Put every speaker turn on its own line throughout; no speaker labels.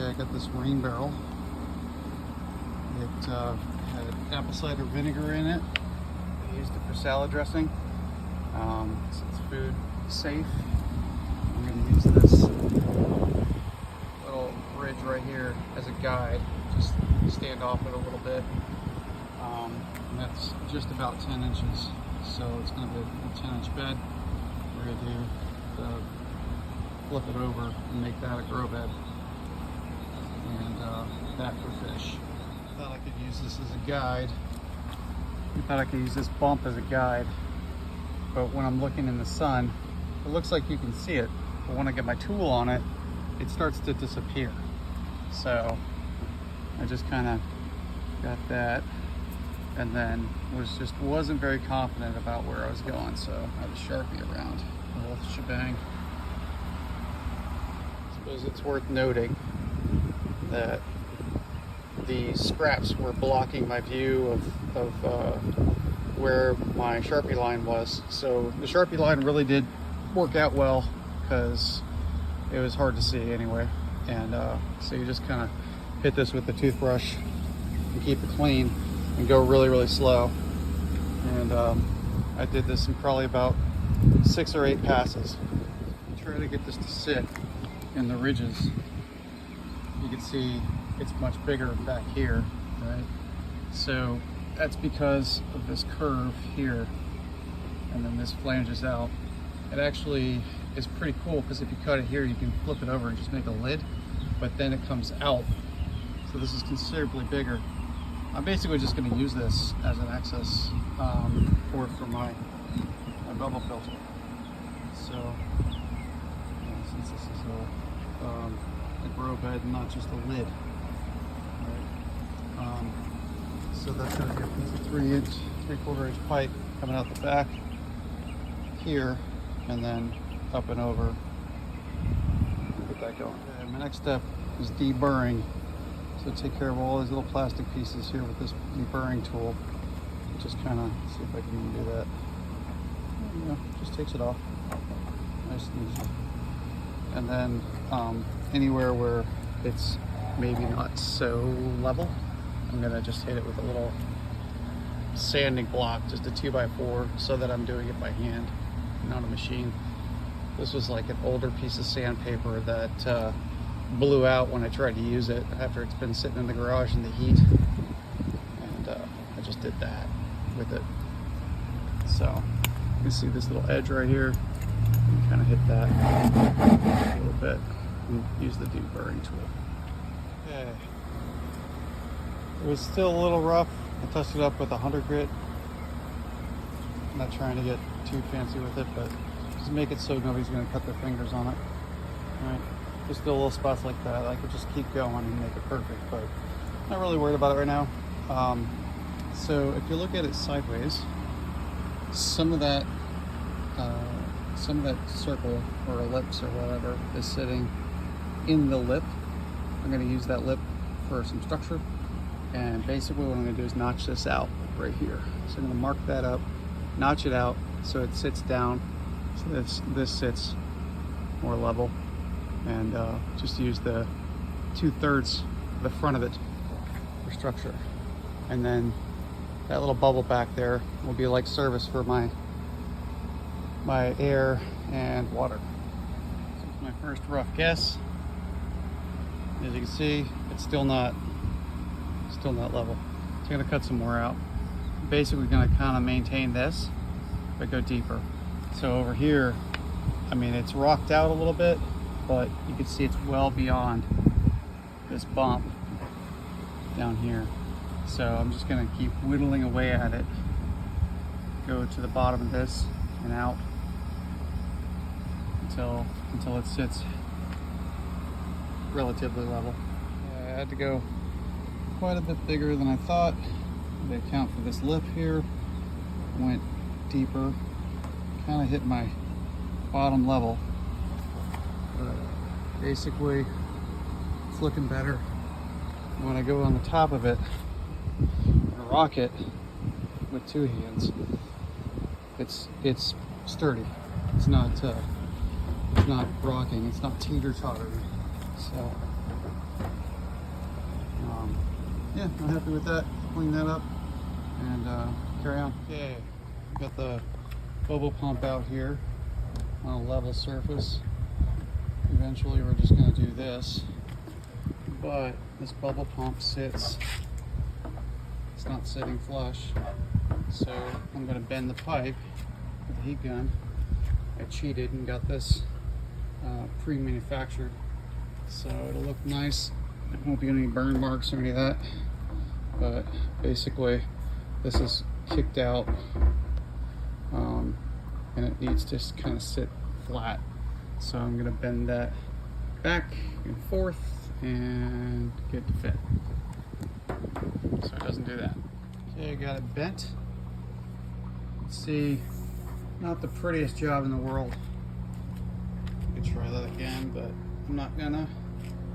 I got this rain barrel. It had apple cider vinegar in it. I used it for salad dressing. It's food safe. I'm going to use this little ridge right here as a guide. Just stand off it a little bit. And that's just about 10 inches. So it's going to be a 10-inch bed. We're going to do flip it over and make that a grow bed. And that for fish. I thought I could use this as a guide. I thought I could use this bump as a guide. But when I'm looking in the sun, it looks like you can see it. But when I get my tool on it, it starts to disappear. So I just kind of got that, and then wasn't very confident about where I was going, so I had a Sharpie around the whole shebang. I suppose it's worth noting that the scraps were blocking my view of where my Sharpie line was. So the Sharpie line really did work out well because it was hard to see anyway. And so you just kind of hit this with the toothbrush and keep it clean and go really, really slow. And I did this in probably about 6 or 8 passes. Try to get this to sit in the ridges. You can see it's much bigger back here, right? So that's because of this curve here, and then this flanges out. It actually is pretty cool because if you cut it here, you can flip it over and just make a lid, but then it comes out. So this is considerably bigger. I'm basically just going to use this as an access port for my bubble filter. So since this is a grow bed and not just a lid, right? So that's going to be a piece of 3/4 inch pipe coming out the back here, and then up and over. Get that going. Okay, my next step is deburring. So take care of all these little plastic pieces here with this deburring tool. Just kind of see if I can even do that. You know, just takes it off. Nice and easy. And then anywhere where it's maybe not so level, I'm gonna just hit it with a little sanding block, just a 2x4, so that I'm doing it by hand, not a machine. This was like an older piece of sandpaper that blew out when I tried to use it after it's been sitting in the garage in the heat, and I just did that with it. So you can see this little edge right here. You kind of hit that a little bit and use the deburring tool. Okay. It was still a little rough. I touched it up with a 100 grit. I'm not trying to get too fancy with it, but just make it so nobody's going to cut their fingers on it. All right. Just do little spots like that. I could just keep going and make it perfect, but I'm not really worried about it right now. So if you look at it sideways, some of that circle or ellipse or whatever is sitting in the lip. I'm going to use that lip for some structure, and basically what I'm going to do is notch this out right here. So I'm going to mark that up, notch it out so it sits down, so this sits more level, and just use the 2/3 of the front of it for structure. And then that little bubble back there will be like service for my air and water. So it's my first rough guess. As you can see, it's still not level. So I'm gonna cut some more out. Basically gonna kind of maintain this, but go deeper. So over here, I mean, it's rocked out a little bit, but you can see it's well beyond this bump down here. So I'm just gonna keep whittling away at it. Go to the bottom of this and out until it sits relatively level. I had to go quite a bit bigger than I thought. To account for this lip here, went deeper, kind of hit my bottom level. Basically, it's looking better. When I go on the top of it and rock it with 2 hands, it's sturdy. It's not rocking. It's not teeter-tottering. So yeah, I'm happy with that. Clean that up and carry on. Okay, got the bubble pump out here on a level surface. Eventually we're just going to do this, but this bubble pump sits, it's not sitting flush, so I'm going to bend the pipe with the heat gun. I cheated and got this pre-manufactured, so it'll look nice. There won't be any burn marks or any of that, but basically this is kicked out and it needs to just kind of sit flat. So I'm going to bend that back and forth and get it to fit, so it doesn't do that. Okay, I got it bent. Let's see, not the prettiest job in the world. I could try that again, but I'm not gonna.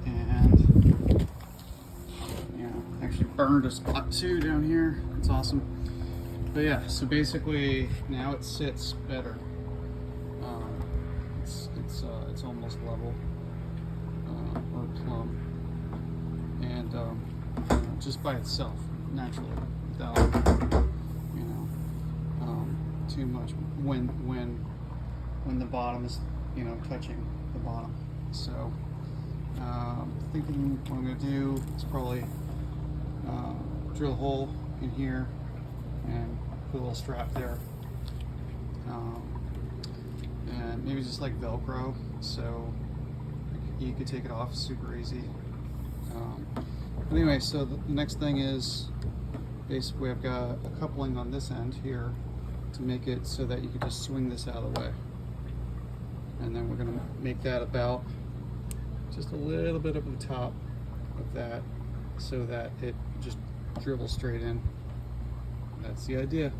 And yeah, actually burned a spot too down here. That's awesome. But yeah, so basically now it sits better. It's almost level or plumb, and just by itself, naturally, without too much when the bottom is touching the bottom. So thinking what I'm going to do is probably drill a hole in here and put a little strap there, and maybe just like Velcro, so you could take it off super easy. Anyway, so the next thing is basically I've got a coupling on this end here to make it so that you can just swing this out of the way, and then we're going to make that about just a little bit over the top of that so that it just dribbles straight in. That's the idea.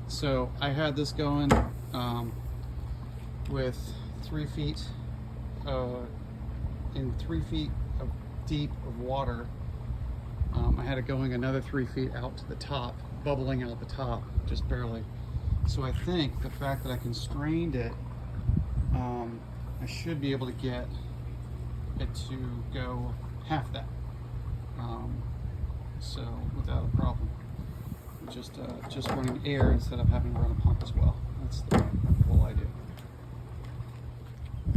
So I had this going with 3 feet in 3 feet of deep of water. I had it going another 3 feet out to the top, bubbling out the top, just barely. So I think the fact that I constrained it, I should be able to get it to go half that. So without a problem. Just running air instead of having to run a pump as well. That's the whole idea.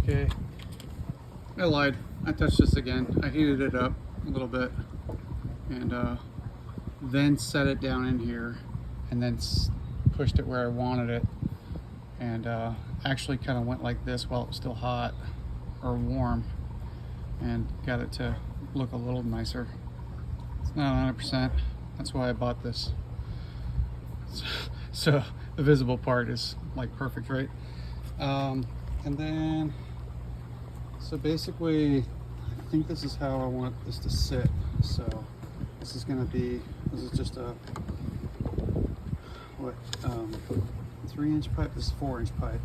Okay, I lied. I touched this again. I heated it up a little bit and then set it down in here and then pushed it where I wanted it, and actually kind of went like this while it was still hot or warm and got it to look a little nicer. It's not 100%. That's why I bought this. So the visible part is like perfect, right? And then, so basically, I think this is how I want this to sit. So this is just a, what, 3-inch pipe, this is 4-inch pipe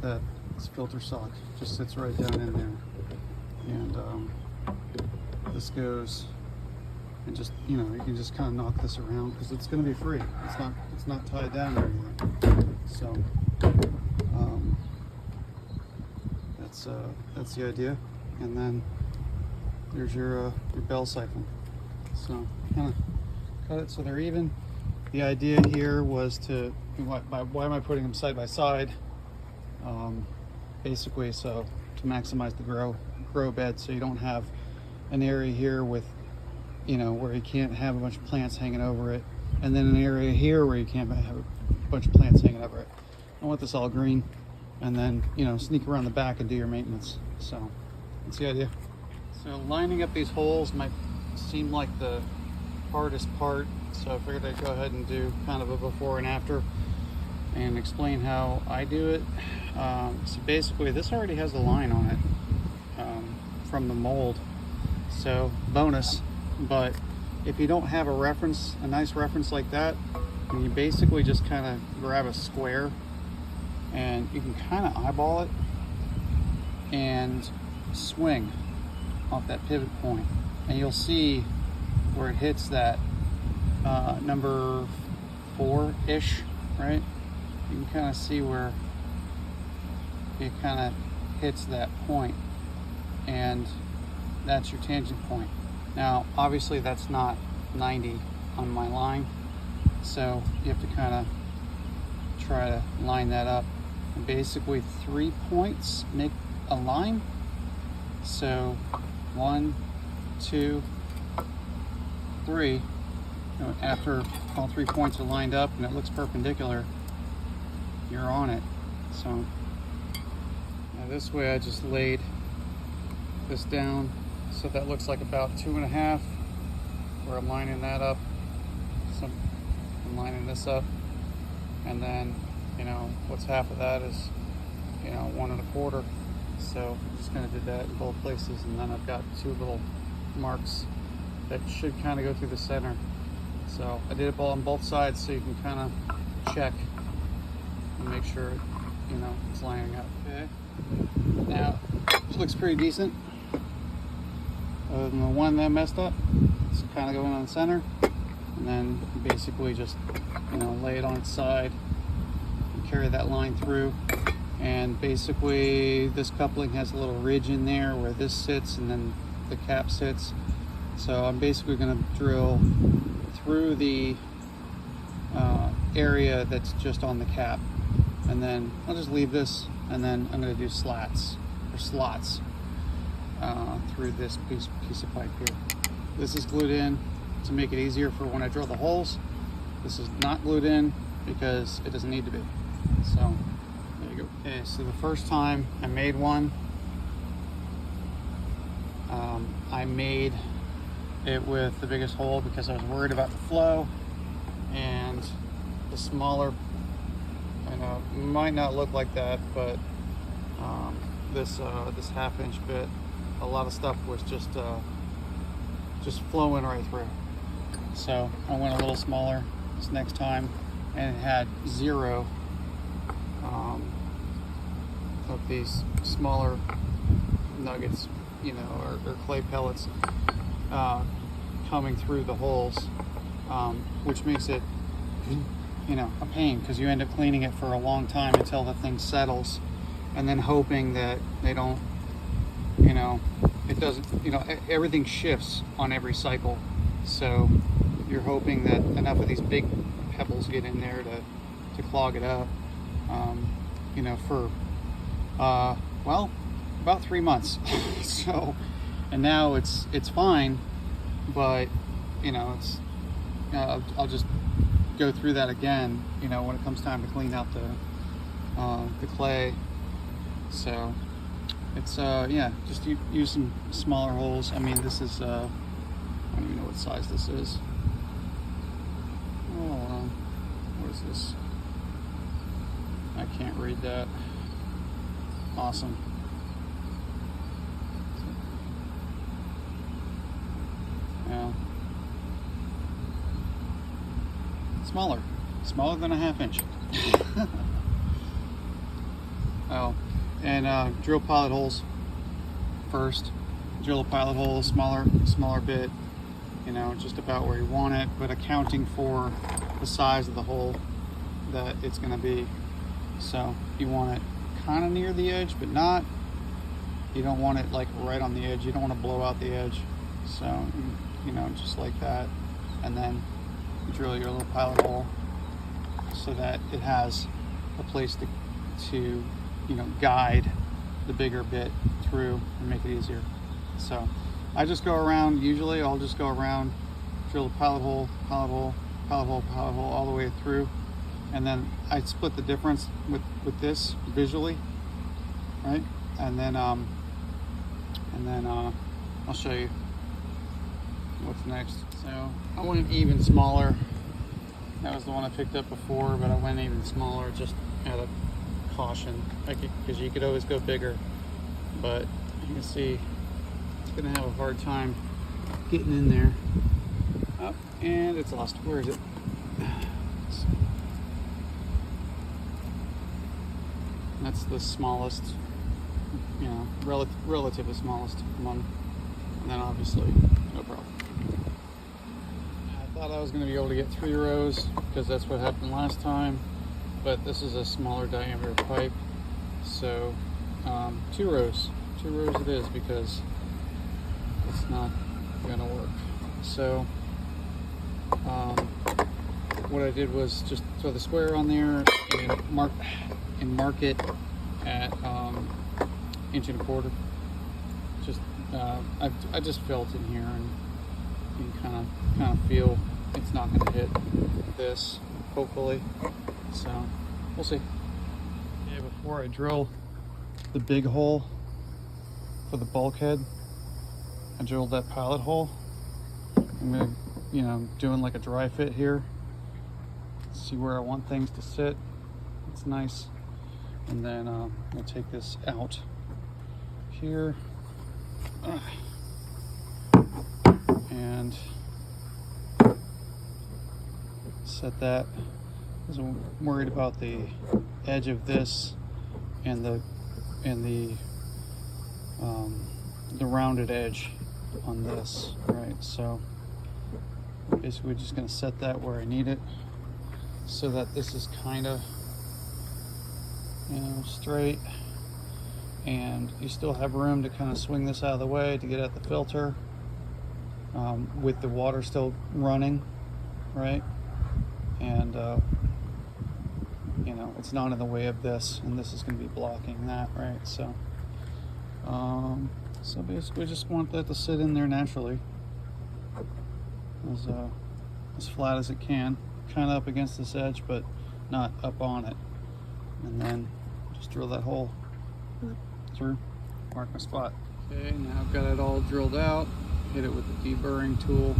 that this filter sock just sits right down in there. And this goes, and just, you can just kind of knock this around because it's going to be free. It's not tied down or anything. So that's the idea. And then there's your bell siphon. So kind of cut it so they're even. The idea here was to, why am I putting them side by side? Basically, so to maximize the grow bed, so you don't have an area here with, where you can't have a bunch of plants hanging over it, and then an area here where you can't have a bunch of plants hanging over it. I want this all green, and then sneak around the back and do your maintenance. So that's the idea. So lining up these holes might seem like the hardest part, so I figured I'd go ahead and do kind of a before and after and explain how I do it. So basically this already has a line on it from the mold, so bonus. But if you don't have a nice reference like that, you basically just kind of grab a square and you can kind of eyeball it and swing off that pivot point, and you'll see where it hits that number 4-ish, right? You can kind of see where it kind of hits that point, and that's your tangent point. Now, obviously that's not 90 on my line. So you have to kind of try to line that up. And basically 3 points make a line. So 1, 2, 3. After all 3 points are lined up and it looks perpendicular, you're on it. So now this way I just laid this down so that looks like about 2.5, where I'm lining that up. So I'm lining this up, and then, you know, what's half of that is, you know, 1.25. So I'm just gonna do that in both places, and then I've got 2 little marks that should kind of go through the center. So I did it all on both sides, so you can kind of check and make sure, you know, it's lining up. Okay. Now it looks pretty decent. Other than the one that messed up, it's kind of going on the center, and then basically just, you know, lay it on its side and carry that line through. And basically this coupling has a little ridge in there where this sits and then the cap sits. So I'm basically going to drill through the area that's just on the cap, and then I'll just leave this, and then I'm going to do slats or slots through this piece of pipe here. This is glued in to make it easier for when I drill the holes. This is not glued in because it doesn't need to be. So there you go. Okay, so the first time I made one, I made it with the biggest hole because I was worried about the flow, and the smaller, I know it might not look like that, but this 1/2 inch bit, a lot of stuff was just flowing right through. So I went a little smaller this next time, and it had 0 of these smaller nuggets, you know, or clay pellets coming through the holes, which makes it, you know, a pain, because you end up cleaning it for a long time until the thing settles, and then hoping that they don't, you know, it doesn't, you know, everything shifts on every cycle. So you're hoping that enough of these big pebbles get in there to clog it up, you know, for, well, about 3 months. So, and now it's fine, but, you know, it's, I'll just go through that again, you know, when it comes time to clean out the clay. So it's, yeah, just use some smaller holes. I mean, this is, I don't even know what size this is. Oh, hold on. What is this? I can't read that. Awesome. Yeah. Smaller than a 1/2 inch. Oh, and drill pilot holes first. Drill a pilot hole, smaller bit, you know, just about where you want it, but accounting for the size of the hole that it's going to be. So you want it kind of near the edge, but not. You don't want it like right on the edge. You don't want to blow out the edge. So, you know, just like that, and then drill your little pilot hole so that it has a place to you know, guide the bigger bit through and make it easier. So I just go around, usually I'll just go around, drill a pilot hole, pilot hole, pilot hole, pilot hole, all the way through, and then I split the difference with this visually, right? And then I'll show you what's next. So I went even smaller. That was the one I picked up before, but I went even smaller just out of caution, because you could always go bigger, but you can see it's gonna have a hard time getting in there. Oh, and it's lost. Where is it? That's the smallest, you know, relatively smallest one, and then obviously no problem. I thought I was going to be able to get 3 rows because that's what happened last time, but this is a smaller diameter pipe, so 2 rows it is, because it's not going to work. So what I did was just throw the square on there and mark it at 1.25 inches. Just I just felt in here, and you can kind of feel it's not going to hit this, hopefully. So we'll see. Yeah, before I drill the big hole for the bulkhead, I drilled that pilot hole. I'm gonna, doing like a dry fit here. See where I want things to sit. It's nice. And then we'll take this out here. And set that. I was worried about the edge of this and the rounded edge on this, right? So basically we're just going to set that where I need it so that this is kind of straight, and you still have room to kind of swing this out of the way to get at the filter with the water still running, right? And it's not in the way of this, and this is going to be blocking that, right? So so basically we just want that to sit in there naturally, as flat as it can, kind of up against this edge but not up on it, and then just drill that hole through, mark my spot. Okay, now I've got it all drilled out, hit it with the deburring tool.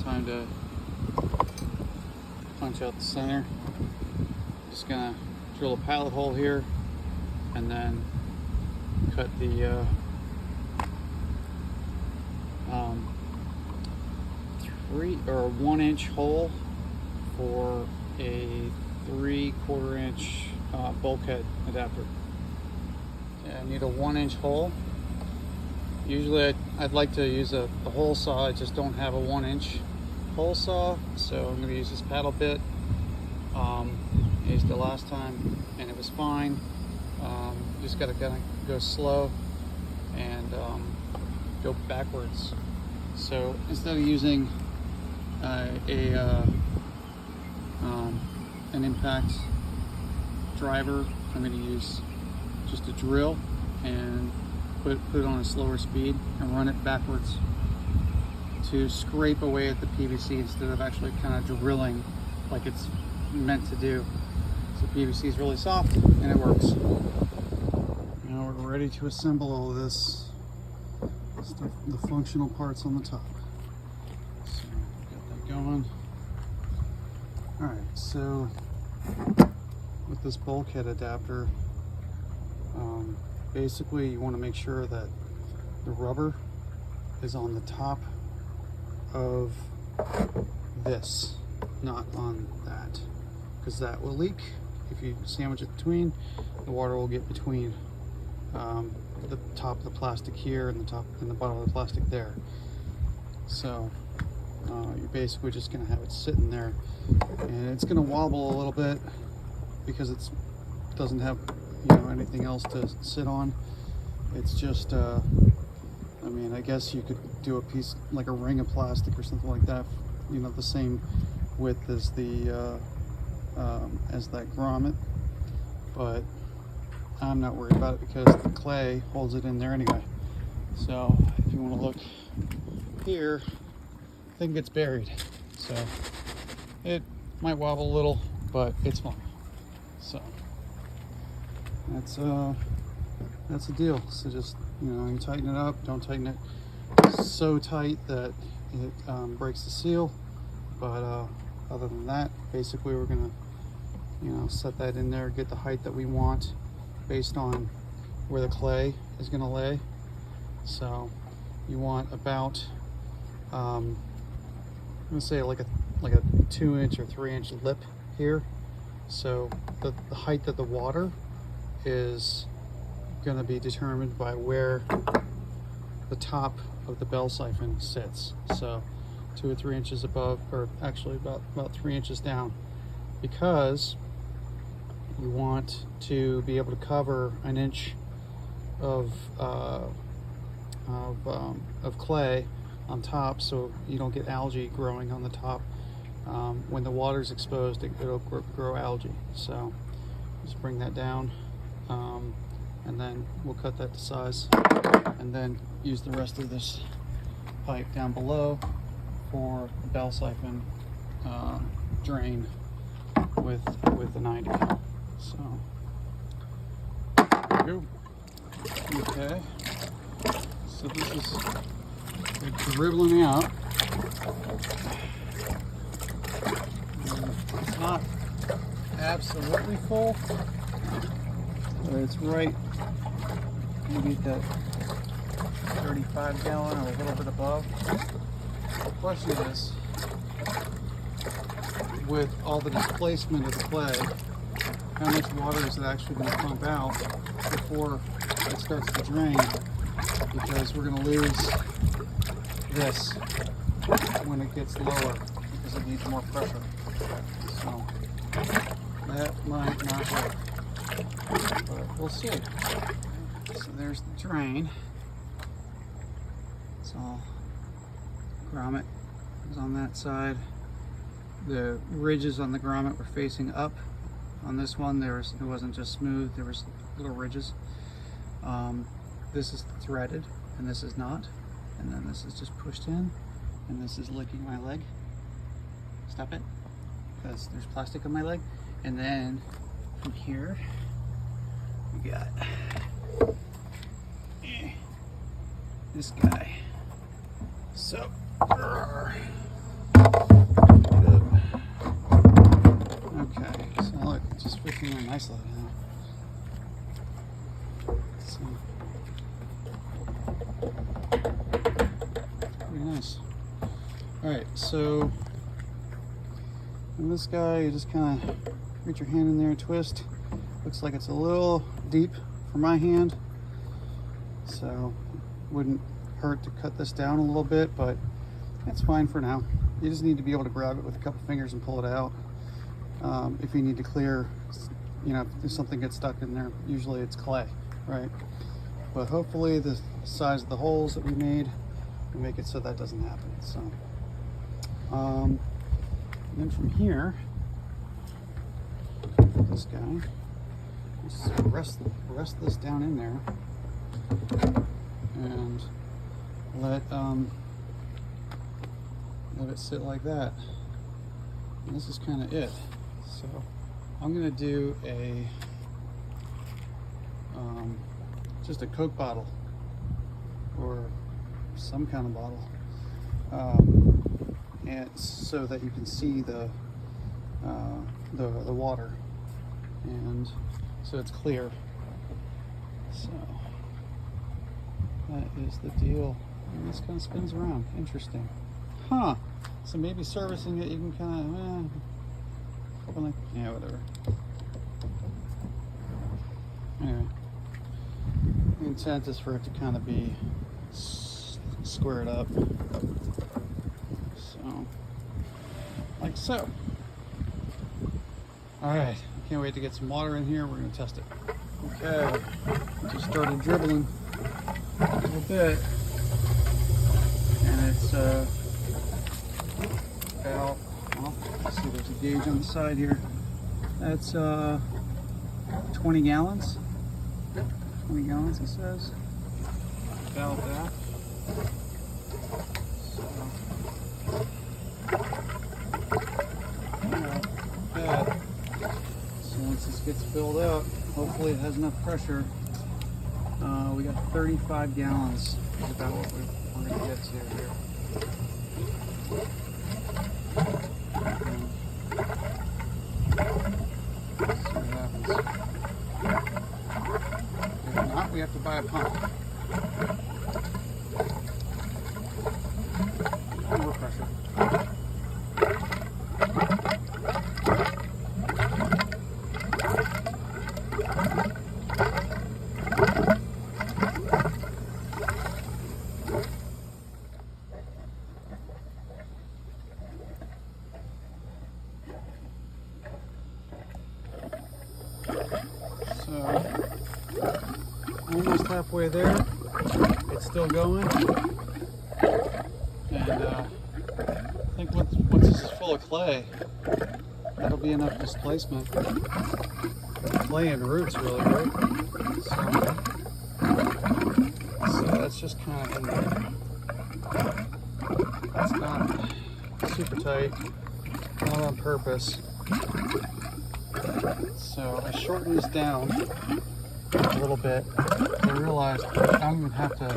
Time to punch out the center. Just gonna drill a pilot hole here and then cut the 1 inch hole for a 3/4 inch bulkhead adapter. Yeah, I need a 1 inch hole. Usually I'd like to use a hole saw. I just don't have a 1 inch hole saw, so I'm going to use this paddle bit. I used it last time and it was fine. Just got to kind of go slow and go backwards. So instead of using an impact driver, I'm going to use just a drill and put it on a slower speed and run it backwards to scrape away at the PVC instead of actually kind of drilling like it's meant to do. So PVC is really soft and it works. Now we're ready to assemble all of this stuff, the functional parts on the top. So got that going. All right, so with this bulkhead adapter, basically you want to make sure that the rubber is on the top of this, not on that, because that will leak. If you sandwich it between, the water will get between the top of the plastic here and the top and the bottom of the plastic there. So you're basically just going to have it sitting there, and it's going to wobble a little bit because it doesn't have anything else to sit on. It's just I mean, I guess you could do a piece like a ring of plastic or something like that, the same width as the as that grommet, but I'm not worried about it because the clay holds it in there anyway. So if you want to look here, I think it's buried, so it might wobble a little, but it's fine. So that's the deal. So just you tighten it up. Don't tighten it so tight that it breaks the seal, but other than that, basically we're gonna set that in there, get the height that we want based on where the clay is gonna lay. So you want about I'm gonna say like a 2 inch or 3 inch lip here. So the height of the water is going to be determined by where the top of the bell siphon sits. So 2 or 3 inches above, or actually about 3 inches down, because you want to be able to cover an inch of clay on top so you don't get algae growing on the top. When the water's exposed, it'll grow algae. So just bring that down, and then we'll cut that to size, and then use the rest of this pipe down below for the bell siphon drain with the 90. So there we go. Okay, so this is dribbling out. It's not absolutely full, but it's right maybe at that 35 gallon or a little bit above. The question is, with all the displacement of the clay, how much water is it actually going to pump out before it starts to drain? Because we're going to lose this when it gets lower because it needs more pressure. So that might not work, but we'll see. So there's the drain. So grommet is on that side. The ridges on the grommet were facing up. On this one, it wasn't just smooth, there was little ridges. This is threaded and this is not. And then this is just pushed in, and this is licking my leg. Stop it, because there's plastic on my leg. And then from here, we got this guy. So, okay, so look, it's just fitting in nicely now. So, pretty nice. All right, so in this guy, you just kind of reach your hand in there and twist. Looks like it's a little deep for my hand, so wouldn't hurt to cut this down a little bit, but that's fine for now. You just need to be able to grab it with a couple fingers and pull it out. If you need to clear, if something gets stuck in there, usually it's clay, right? But hopefully the size of the holes that we made will make it so that doesn't happen. So, and then from here, this guy, just rest this down in there and let it sit like that. And this is kind of it. So I'm gonna do just a Coke bottle or some kind of bottle, and so that you can see the water, and so it's clear. So that is the deal. And this kind of spins around. Interesting. Huh. So maybe servicing it, you can kind of, like, yeah, whatever. Anyway, the intent is for it to kind of be squared up. So, like so. All right, can't wait to get some water in here. We're gonna test it. Okay, just started dribbling a little bit, and it's about, well, let's see, there's a gauge on the side here. That's 20 gallons. 20 gallons, it says. About that. So once this gets filled up, hopefully it has enough pressure. We got 35 gallons is about what we're going to get to here. See what happens. If not, we have to buy a pump. More pressure. So, almost halfway there. It's still going. clay. That'll be enough displacement. Clay and roots, really, right? So that's just kind of in there. It's not super tight, not on purpose. So I shortened this down a little bit. I realized I don't even have to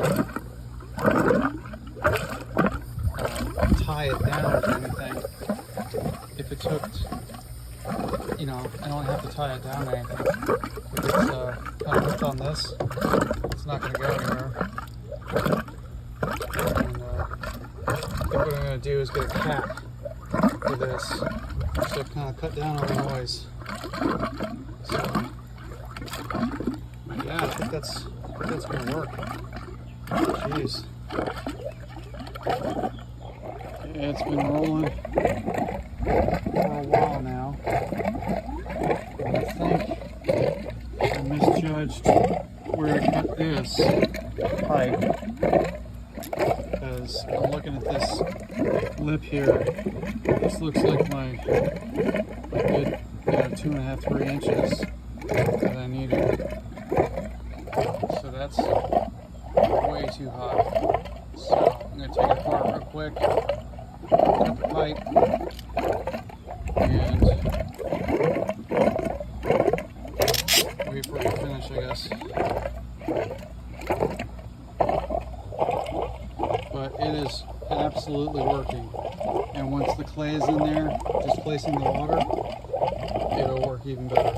tie it down or anything. If it's hooked, you know, I don't have to tie it down or anything. If it's kind of hooked on this, it's not going to go anywhere. And I think what I'm going to do is get a cap for this, so kind of cut down on the noise. So yeah, I think that's going to work. Jeez. Yeah, it's been rolling for a while now. And I think I misjudged where to cut this pipe, because I'm looking at this lip here. This looks like my good 2.5, 3 inches that I needed. So that's way too high. So I'm going to take it apart real quick, cut the pipe, and wait for it to finish, I guess. But it is absolutely working. And once the clay is in there, displacing the water, it'll work even better.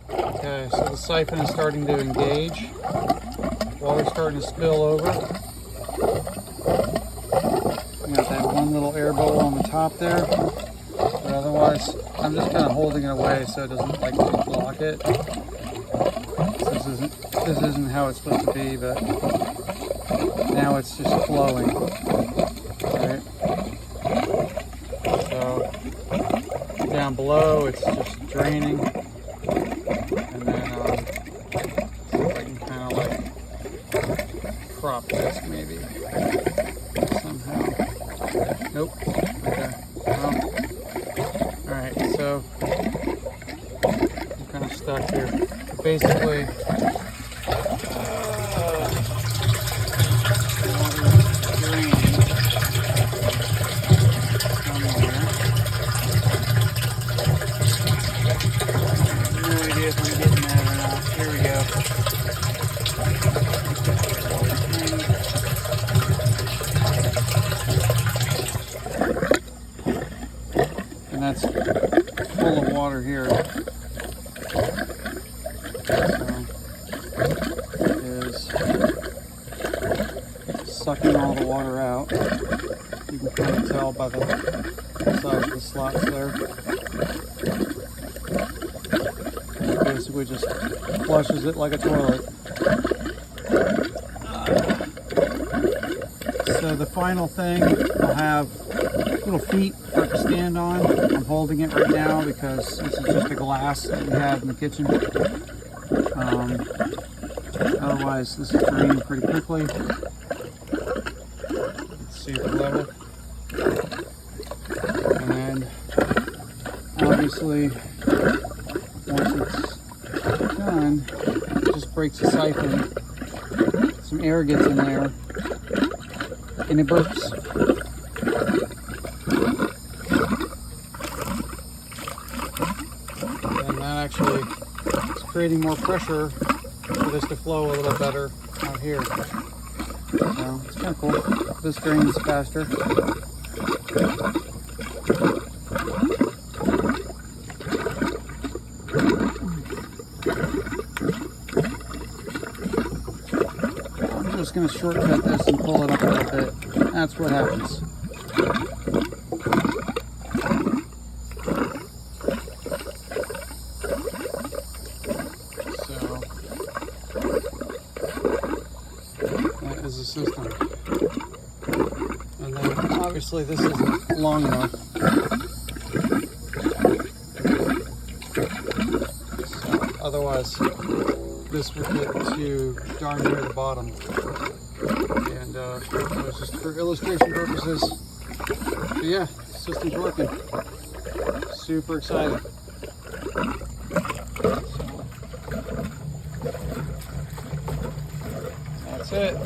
Okay, so the siphon is starting to engage. Water's starting to spill over. We got that one little air bubble on the top there. But otherwise, I'm just kind of holding it away so it doesn't like block it. This isn't how it's supposed to be, but now it's just flowing. Right? So down below, it's just draining. And then see if I can kind of like crop this maybe somehow. Nope. Okay. Well, alright, so I'm kind of stuck here. Basically, and that's full of water here. So it is sucking all the water out. You can kind of tell by the size of the slots there. It basically just flushes it like a toilet. So the final thing, I'll have little feet for it to stand on. I'm holding it right now because this is just a glass that we have in the kitchen. Otherwise, this is draining pretty quickly. Let's see the level. And then, obviously, once it's done, it just breaks the siphon. Some air gets in there, and it burps. And that actually is creating more pressure for this to flow a little better out here. So it's kind of cool. This drains faster. I'm just going to shortcut this and pull it up a little bit. That's what happens. So that is the system. And then obviously this isn't long enough. So otherwise this would get to darn near the bottom. And it was just for illustration purposes. But yeah, system's working. Super excited. So, that's it.